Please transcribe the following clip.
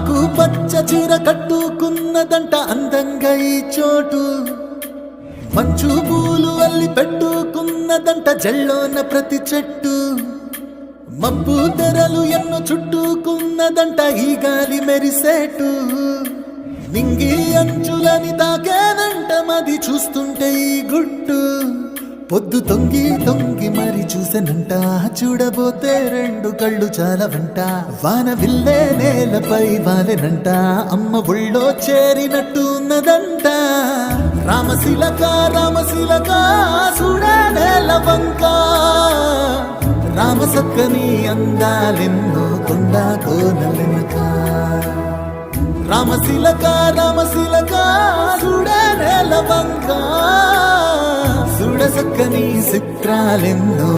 ఆకు పచ్చ చీర కట్టుకున్నదంట అందంగా ఈ చోటు, మంచు పూలు అల్లి పెట్టుకున్నదంట జల్లోన ప్రతి చెట్టు, మబ్బు తెరలు ఎన్నో చుట్టుకున్నదంట ఈ గాలి మెరిసేటు, నింగి అంచులని తాకేనంట మది చూస్తుంటే ఈ గుట్టు, పొద్దు తొంగి తొంగి మరి చూసెనంట చూడబోతే రెండు కళ్ళు చాలవంట, వాన విల్లే నేలపై వాలెనంట అమ్మ ఒళ్ళో చేరినట్టు ఉన్నదంట, రామశిలక రామశిలక చూడే నేల వంక, రామసక్కని అందాలెన్నో కొండ కోనలెనక, రామశిలక రామశిలక చూడే నేల వంక, చూడసక్కని చిత్రాలెన్నో